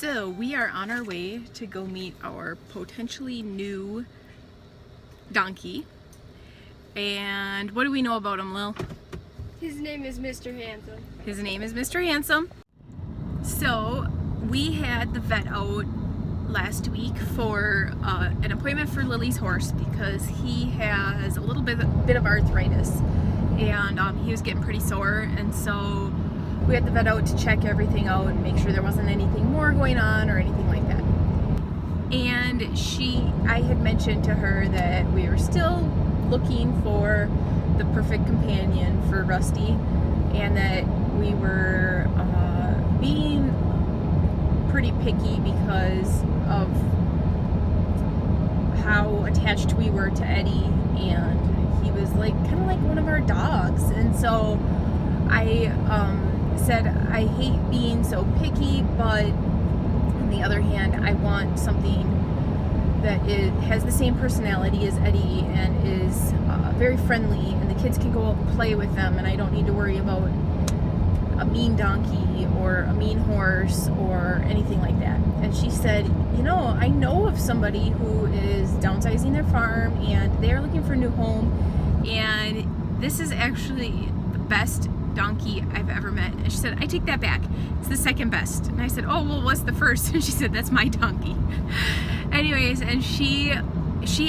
So we are on our way to go meet our potentially new donkey. And what do we know about him, Lil? His name is Mr. Handsome. His name is Mr. Handsome. So we had the vet out last week for an appointment for Lily's horse because he has a little bit of arthritis, and he was getting pretty sore, and so we had the vet out to check everything out and make sure there wasn't anything more going on or anything like that. And I had mentioned to her that we were still looking for the perfect companion for Rusty, and that we were being pretty picky because of how attached we were to Eddie, and he was kind of like one of our dogs. And so I said I hate being so picky, but on the other hand, I want something that has the same personality as Eddie and is very friendly, and the kids can go out and play with them, and I don't need to worry about a mean donkey or a mean horse or anything like that. And she said, I know of somebody who is downsizing their farm and they're looking for a new home, and this is actually the best donkey I've ever met. And she said, I take that back, it's the second best. And I said, oh, well, what's the first? And she said, that's my donkey. Anyways, and she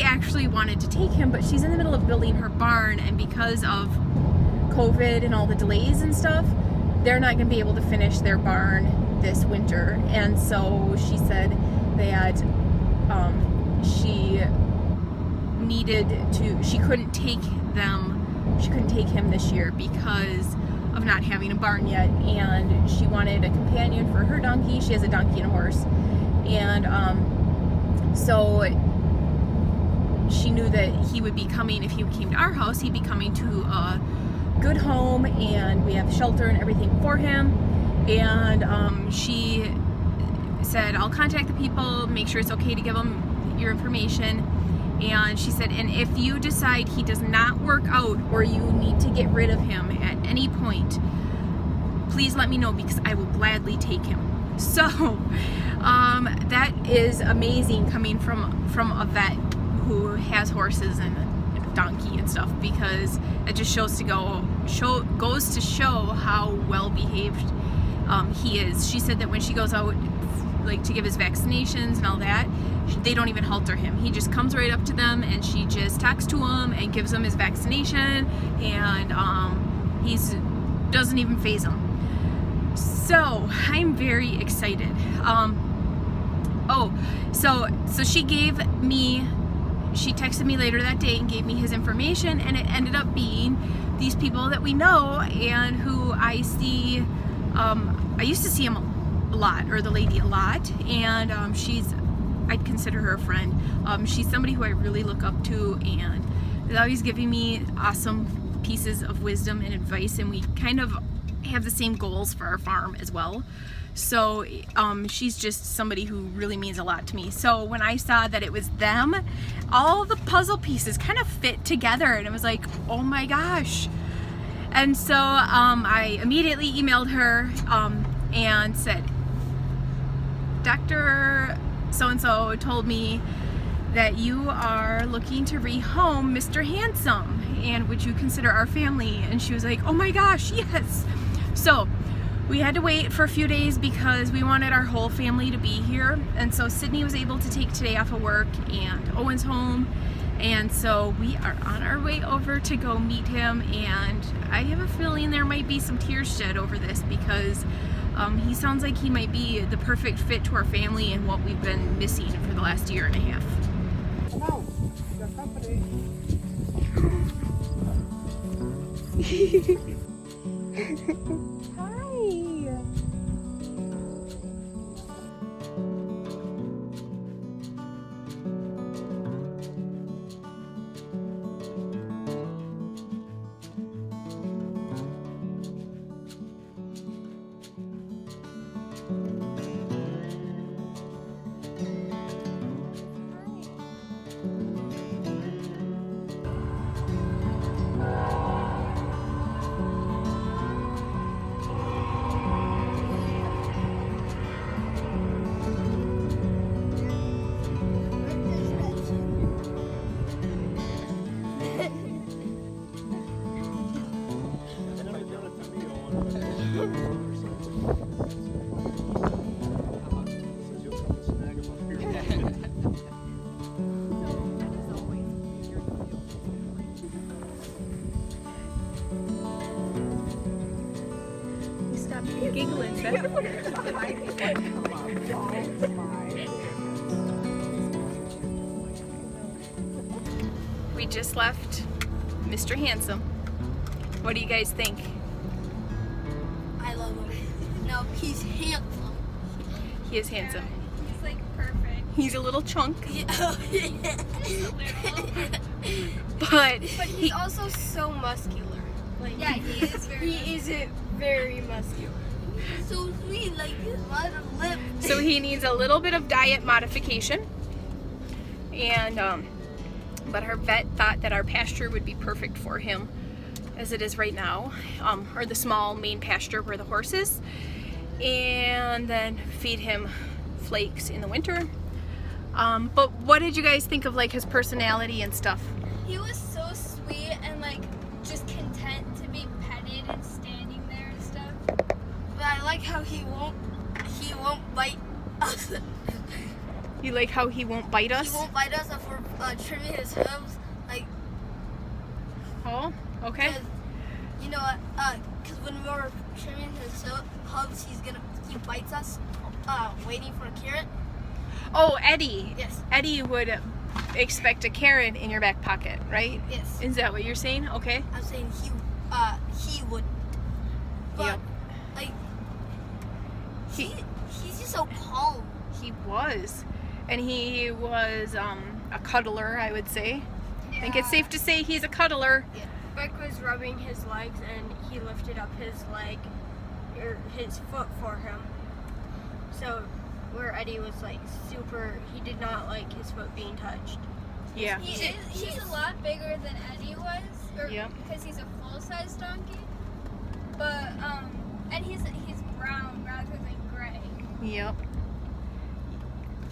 actually wanted to take him, but she's in the middle of building her barn, and because of COVID and all the delays and stuff, they're not going to be able to finish their barn this winter. And so she said that she couldn't take him this year because of not having a barn yet, and she wanted a companion for her donkey. She has a donkey and a horse, and so she knew that he would be coming. If he came to our house, he'd be coming to a good home, and we have shelter and everything for him. And she said, I'll contact the people, make sure it's okay to give them your information. And she said, and if you decide he does not work out or you need to get rid of him at any point, please let me know, because I will gladly take him. So that is amazing coming from a vet who has horses and a donkey and stuff, because it just goes to show how well behaved he is. She said that when she goes out to give his vaccinations and all that, they don't even halter him. He just comes right up to them, and she just talks to him and gives him his vaccination, and he doesn't even faze him. So I'm very excited. She texted me later that day and gave me his information, and it ended up being these people that we know and who I see. I used to see him a lot, or the lady a lot, and I'd consider her a friend. She's somebody who I really look up to, and is always giving me awesome pieces of wisdom and advice, and we kind of have the same goals for our farm as well. So she's just somebody who really means a lot to me. So when I saw that it was them, all the puzzle pieces kind of fit together, and it was like, oh my gosh. And so I immediately emailed her and said, Dr. so-and-so told me that you are looking to rehome Mr. Handsome, and would you consider our family? And she was like, oh my gosh, yes. So we had to wait for a few days because we wanted our whole family to be here, and so Sydney was able to take today off of work, and Owen's home, and so we are on our way over to go meet him. And I have a feeling there might be some tears shed over this, because he sounds like he might be the perfect fit to our family and what we've been missing for the last year and a half. Hello, your company. Hi. Stop giggling, We just left Mr. Handsome. What do you guys think? I love him. No, he's handsome. He is handsome. He's like perfect. He's a little chunk, but But he's also so muscular. Like, Yeah, he is very He is very muscular. so sweet, like his mother lip. so he needs a little bit of diet modification. And but our vet thought that our pasture would be perfect for him, as it is right now, or the small main pasture where the horse is, and then feed him flakes in the winter. But what did you guys think of like his personality and stuff? He was so sweet and like just content to be petted and standing there and stuff. But I like how he won't bite us. You like how he won't bite He us? won't bite us if we're trimming his hooves. Like, Oh, okay. cause, you know what? Because when we're trimming his hooves, he bites us. Waiting for a carrot. Oh, Eddie. Yes. Eddie would expect a carrot in your back pocket, right? Yes. Is that what you're saying? Okay. I'm saying he would. But Yep. like He he's just so calm. he was, and he was a cuddler, I would say. I think it's safe to say he's a cuddler. Beck was rubbing his legs and he lifted up his leg, or his foot for him. So where Eddie was like super, he did not like his foot being touched. Yeah. He's a lot bigger than Eddie was, or Yeah. because he's a full-size donkey. But and he's brown rather than gray. Yep.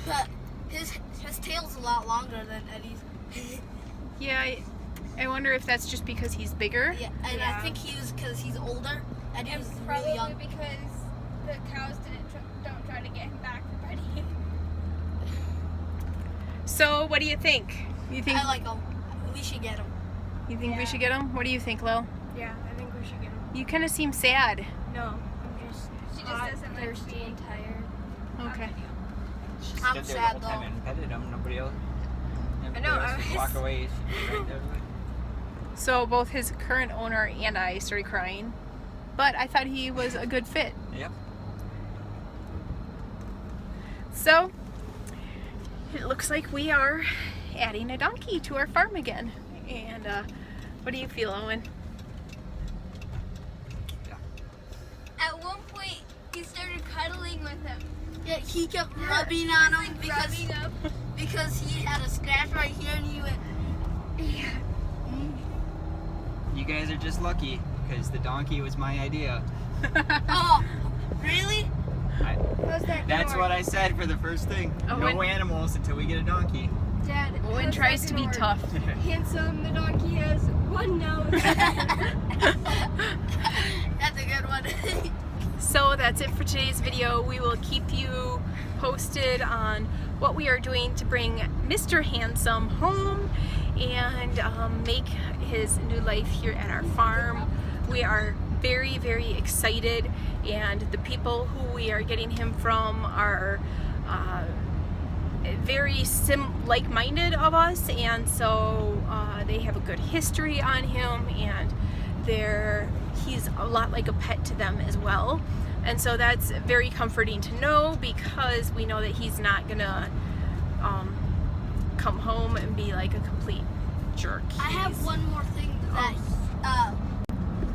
But his tail's a lot longer than Eddie's. Yeah. I wonder if that's just because he's bigger. Yeah, and Yeah. I think he was because he's older. Eddie And was probably really young. because the cows don't try to get him back from Eddie. So, what do you think? You think I like him. We should get him. you think we Yeah. should get him? What do you think, Lil? Yeah, I think we should get him. You kind of seem sad. No, I'm just She just doesn't like thirsty being and tired. Okay. She I'm stood there sad, the whole time though. and petted him. Nobody else. I know, I would was- walk away. She'd be right there. So both his current owner and I started crying, but I thought he was a good fit. Yep. So it looks like we are adding a donkey to our farm again. And what do you feel, Owen? At one point, he started cuddling with him. Yeah, he kept rubbing on him Rubbing up. because he had a scratch right here and he went. You guys are just lucky because the donkey was my idea. Oh, really? How's that That's door? what I said for the first thing. Oh, No and- animals until we get a donkey. Dad, Owen how's tries that to be door? tough. Handsome, the donkey has one nose. That's a good one. So that's it for today's video. We will keep you posted on what we are doing to bring Mr. Handsome home and make his new life here at our farm. We are very, very excited, and the people who we are getting him from are very like-minded of us, and so they have a good history on him, and he's a lot like a pet to them as well. And so that's very comforting to know, because we know that he's not gonna come home and be like a complete jerk. I have He's- one more thing that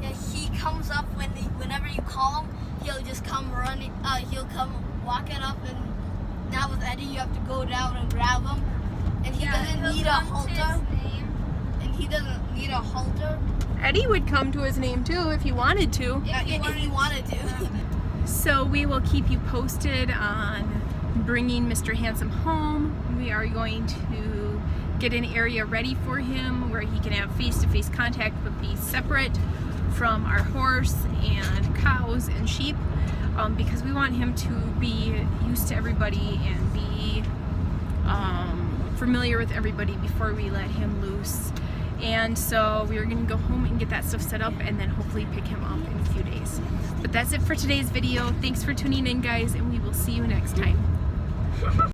yeah, he comes up whenever you call him. He'll just come running. He'll come walking up, and now with Eddie, you have to go down and grab him. And he doesn't he'll need a come to his halter. name. And he doesn't need a halter. Eddie would come to his name too if he wanted to. If he wanted to. So we will keep you posted on bringing Mr. Handsome home. We are going to get an area ready for him where he can have face-to-face contact but be separate from our horse and cows and sheep. because we want him to be used to everybody and be familiar with everybody before we let him loose. And so we are going to go home and get that stuff set up and then hopefully pick him up in a few days. But that's it for today's video. Thanks for tuning in, guys, and we will see you next time.